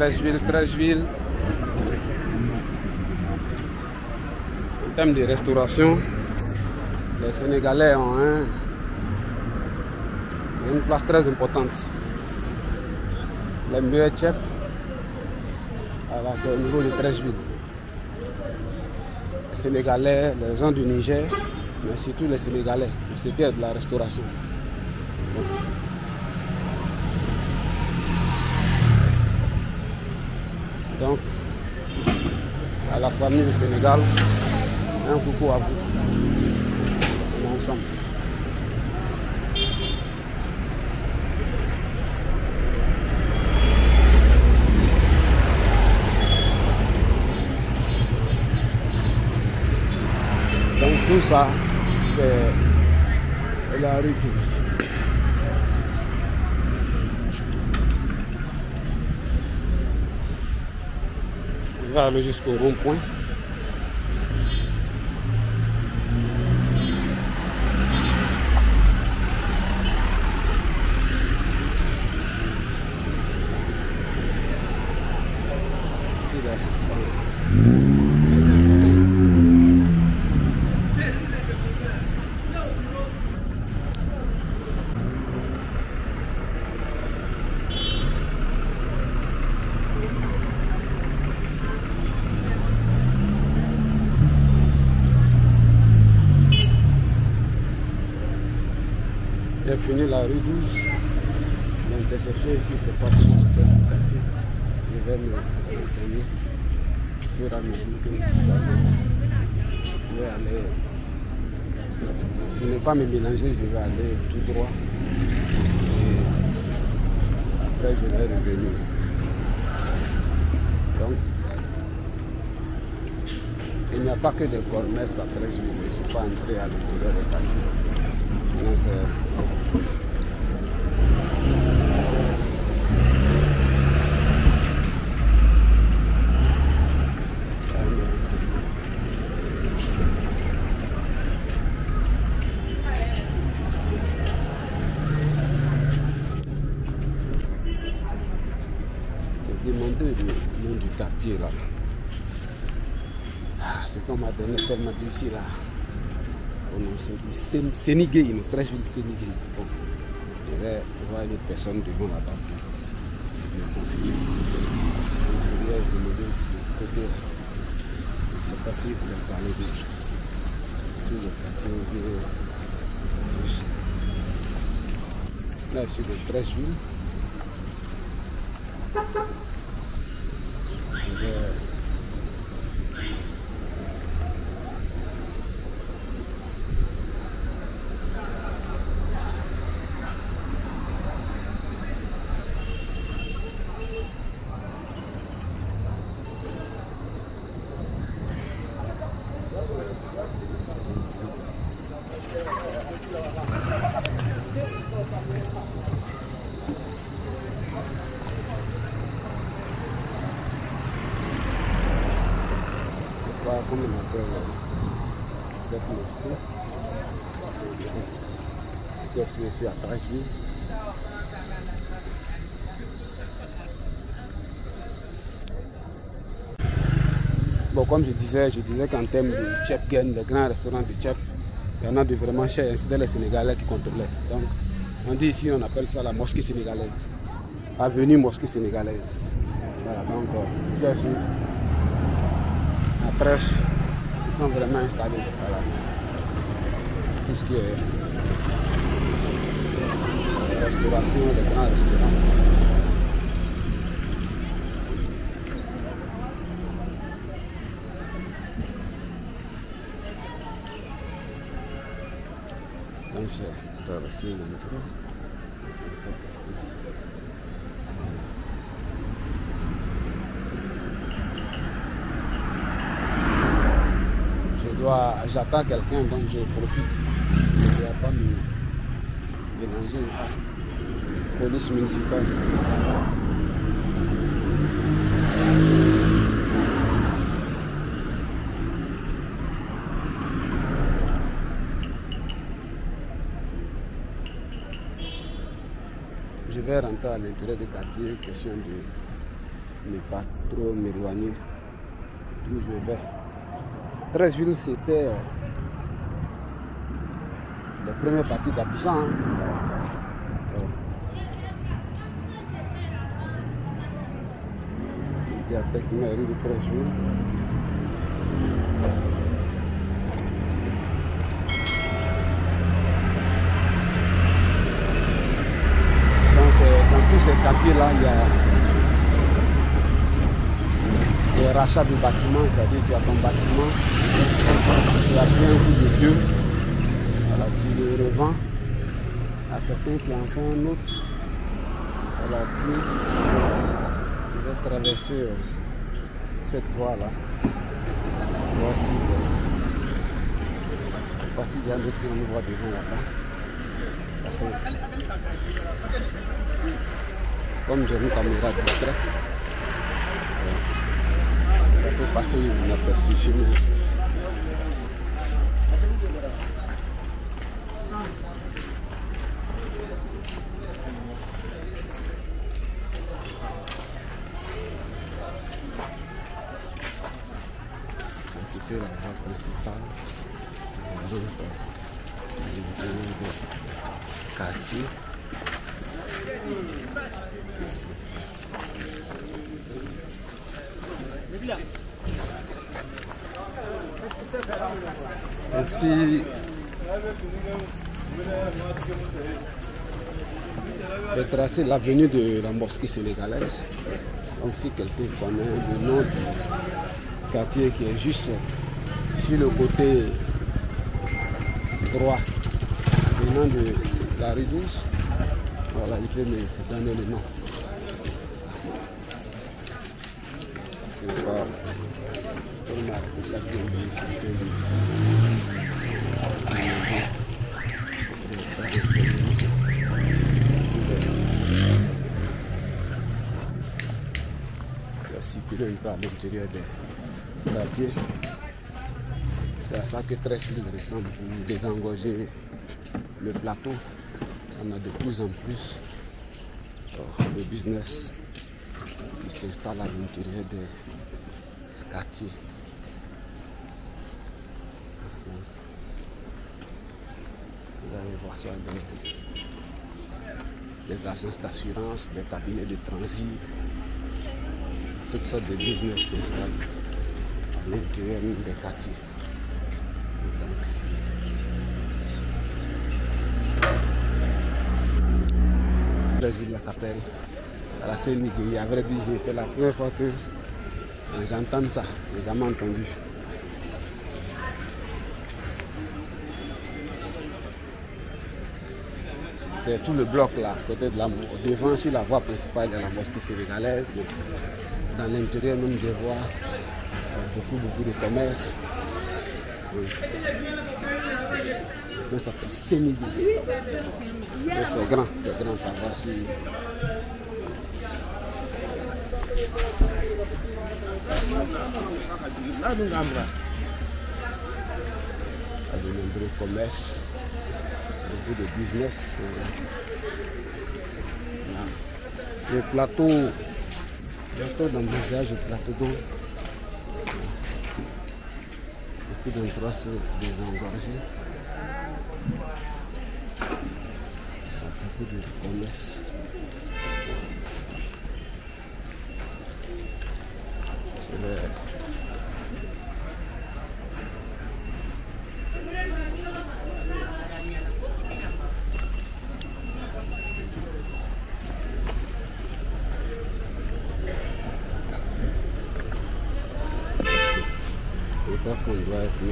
Treichville. En termes de restauration, les Sénégalais ont une place très importante. Les meilleurs chefs au niveau de Treichville. Les Sénégalais, les gens du Niger, mais surtout les Sénégalais, ce qui est de la restauration. Donc, à la famille du Sénégal, un coucou à vous. On est ensemble. Donc tout ça, c'est la rue. On va aller jusqu'au rond-point. J'ai fini la rue 12. L'intersection ici, c'est pas pour le quartier. Je vais me renseigner au fur et à mesure que j'avance. Je vais aller. Je ne vais pas me mélanger, je vais aller tout droit. Et après, je vais revenir. Donc, il n'y a pas que des commerces à Treichville. Je ne suis pas entré à l'intérieur du quartier. Non, c'est... J'ai demandé le nom du quartier là. Ce qu'on m'a donné tellement difficile là. C'est Sénigué, Treichville Sénigué. Bon, je vais voir une personne devant là-bas pour me confirmer. Je vais demander ici, côté. Je ne sais pas si vous avez parlé de tout le quartier. Là, je suis de Treichville. Je vais... Comment on appelle cette mosquée? Je suis à Treichville. Bon, comme je disais qu'en termes de chef gain, les grands restaurants de chef, il y en a de vraiment chers, c'était les Sénégalais qui contrôlaient. Donc, on dit ici, on appelle ça la mosquée sénégalaise. Avenue mosquée sénégalaise. Voilà, donc, bien sûr. Après, ils sont vraiment installés. Voilà. Tout ce qui est restauration, les grands restaurants. Donc j'ai traversé le métro. J'attends quelqu'un, donc je profite. Je ne dois pas me mélanger. Police municipale. Je vais rentrer à l'intérieur du quartier, question de ne pas trop m'éloigner. D'où je vais. Treichville, c'était les premières parties d'Abidjan. Hein. C'était avec une rue de Treichville. Dans tous ces quartiers-là, il y a des rachats de bâtiments, c'est-à-dire qu'il y a ton bâtiment, tu as pris un coup de vieux, voilà, tu le revends à quelqu'un qui en fait un autre. Voilà, puis je vais traverser cette voie-là. Voici, je ne sais pas s'il y a un autre qui me voit devant là-bas. Comme j'ai une caméra discrète, ça peut passer inaperçu chez nous. Écoutez la voie principale, quartier. Donc si je tracer l'avenue de la mosquée sénégalaise, donc si quelqu'un connaît le nom du quartier qui est juste sur le côté droit venant de la rue 12, voilà, il peut me donner le nom. Parce que voilà, on a arrêté ça bien. Il va circuler un peu à l'intérieur des quartiers. C'est à ça que Treichville ressemble pour désengorger le plateau. On a de plus en plus de business qui s'installe à l'intérieur des quartiers. Vous allez voir ça des agences d'assurance, des cabinets de transit, toutes sortes de business s'installent à l'intérieur des quartiers. Donc, la ville s'appelle la Sénégalaise. À vrai dire, c'est la première fois que j'entends ça. Je n'ai jamais entendu. C'est tout le bloc là, à côté de la devant sur la voie principale de la mosquée sénégalaise. Donc, dans l'intérieur même je vois beaucoup de commerce. Mais ça s'appelle Sénégalais. C'est grand, ça va sur. Il y a de nombreux commerces, beaucoup de business. Le plateau d'embouteillage, le plateau d'eau. Beaucoup d'endroits sont désengorgés. Beaucoup de commerce. Je crois qu'on doit être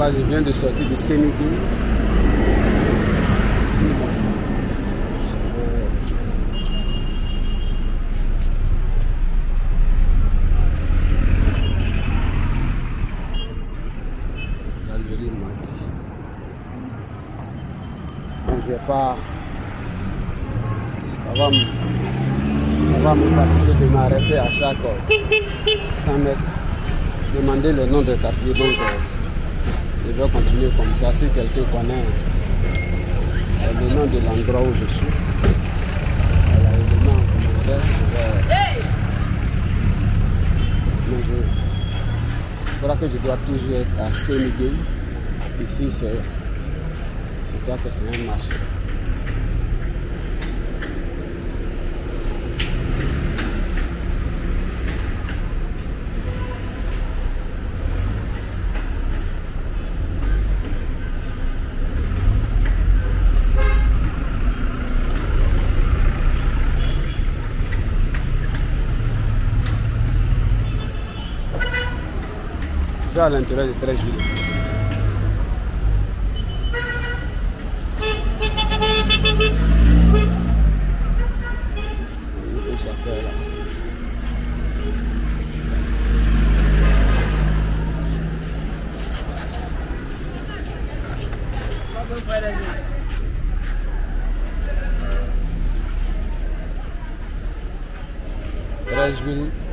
Là, je viens de sortir de Sénégal. Ici, Galerie Mati. Donc, je vais pas. Ça va me fatiguer de m'arrêter à chaque 100 mètres. Demander le nom de quartier. Donc, je vais continuer comme ça. Si quelqu'un connaît le nom de l'endroit où je suis, voilà, le nom en commentaire, je crois que je dois toujours être à Sénégal. Ici, je crois que c'est un marché. À l'intérieur de 13 juillet. Ça fait là.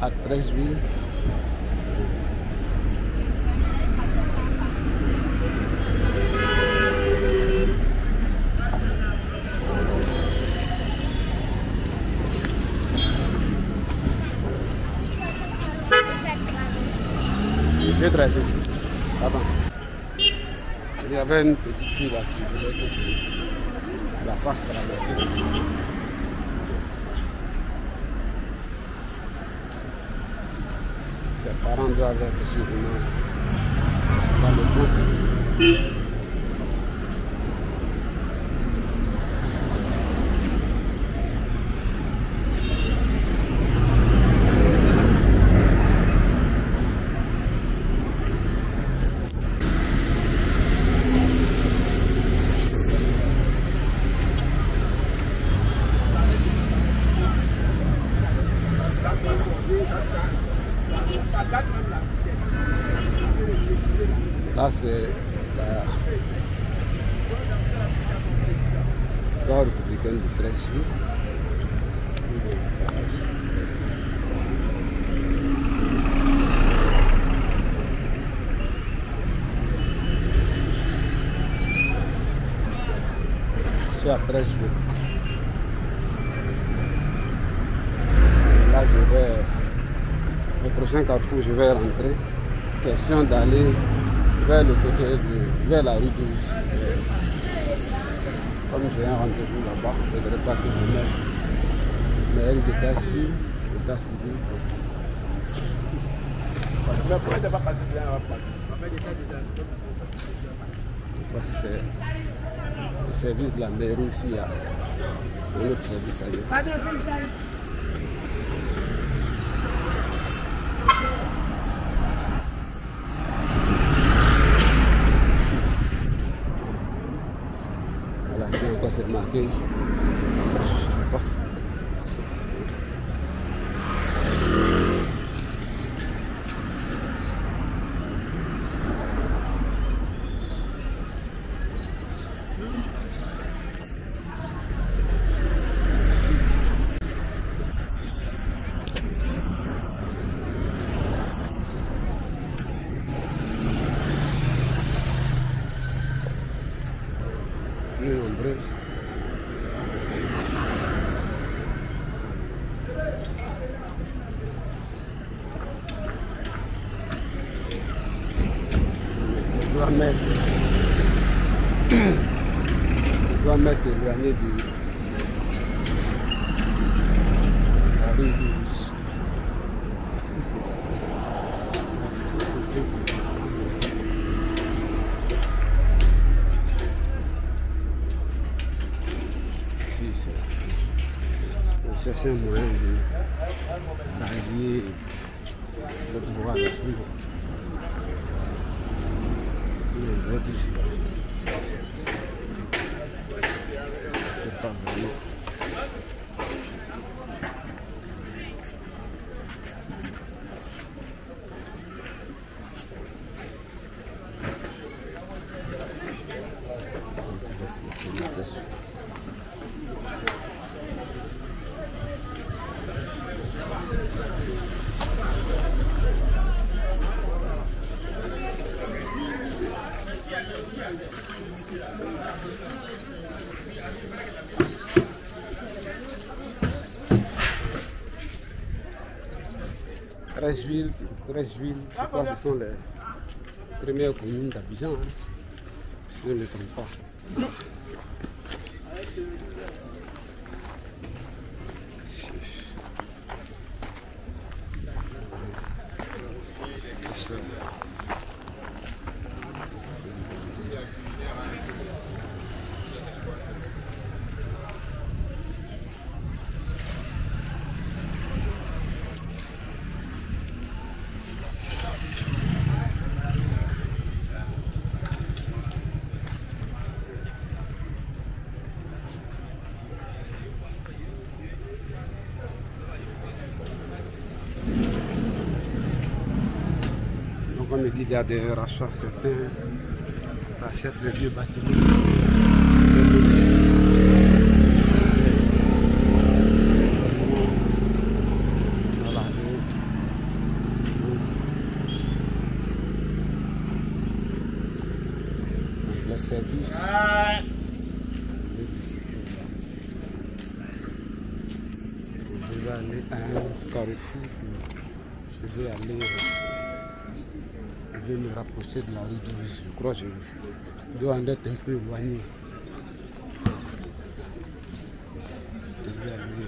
À 13 juillet. J'ai traité. Attends. Il y avait une petite fille là qui voulait que je la fasse traverser. Ses parents doivent être sûrement dans le groupe. Là, c'est la gare républicaine du 13 juillet. Je suis à 13 juillet. Là, je vais, au prochain carrefour, je vais rentrer. Question d'aller vers le côté vers la rue 12. Comme j'ai un rendez-vous là-bas, je ne voudrais pas que je mette mes d'état civil. Voici c'est le service de la mairie aussi, il y a un autre service ailleurs. C'est marqué. Je sais pas. Nombreuses. Je dois mettre éloigné de la rue 12. Ici, c'est chercher un moyen de rallier l'autre voie là-dessus. vrai dire. C'est pas vraiment. Crècheville, je crois que ce sont les premières communes d'Abidjan, hein, si je ne me trompe pas. On me dit qu'il y a des rachats, certains rachètent les vieux bâtiments. Voilà. Les services. Je vais aller à un carrefour. Je vais aller. Je vais me rapprocher de la rue de Ruse. Je crois que je dois en être un peu éloigné. Je vais aller.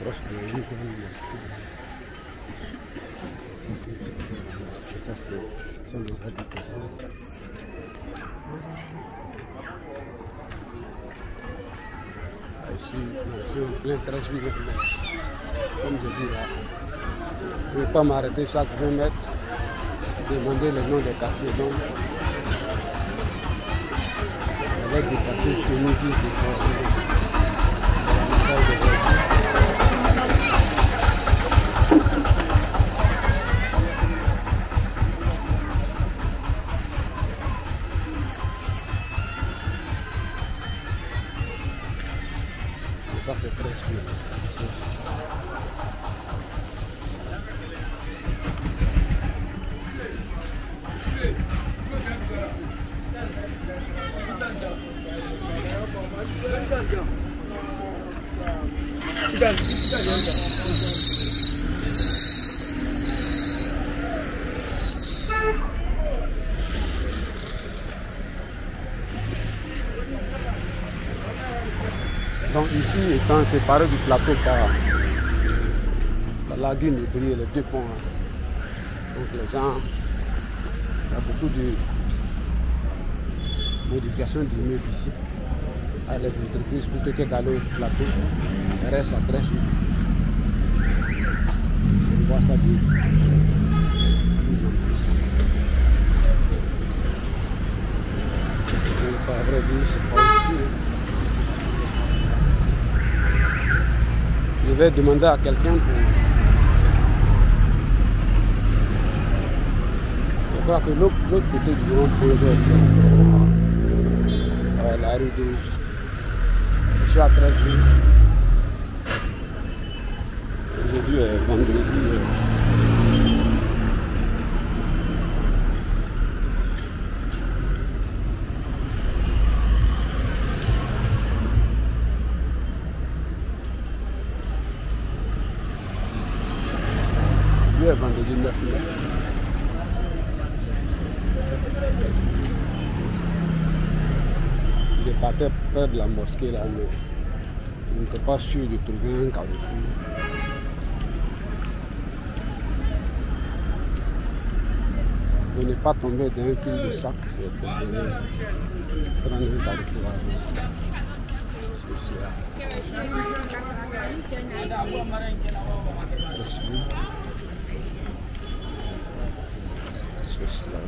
Proche de une mosquée. Ça, c'est sont des habitations. Ici, je suis en plein Crècheville. Comme je dis là, je ne vais pas m'arrêter chaque 20 mètres, demander le nom des quartiers. Donc, on va dépasser ce midi qui est ça c'est très sûr. Donc ici, étant séparé du plateau par la lagune de Brie et les deux ponts, donc les gens, il y a beaucoup de modifications d'immeubles ici, à les entreprises plutôt que d'aller au plateau, elles restent à Crècheville ici. On voit ça de plus en plus. C'est pas vrai dire, c'est pas ici. Je vais demander à quelqu'un pour... Je crois que l'autre côté du rond-point la rue de... Je suis à Crècheville. Aujourd'hui est vendredi. Vendredi 9 mai. Je partais près de la mosquée là, mais vous n'êtes pas sûr de trouver un carrefour. Vous n'êtes pas tombé dans un pile de sac, vous préférez prendre un carrefour avant. C'est cela. C'est cela.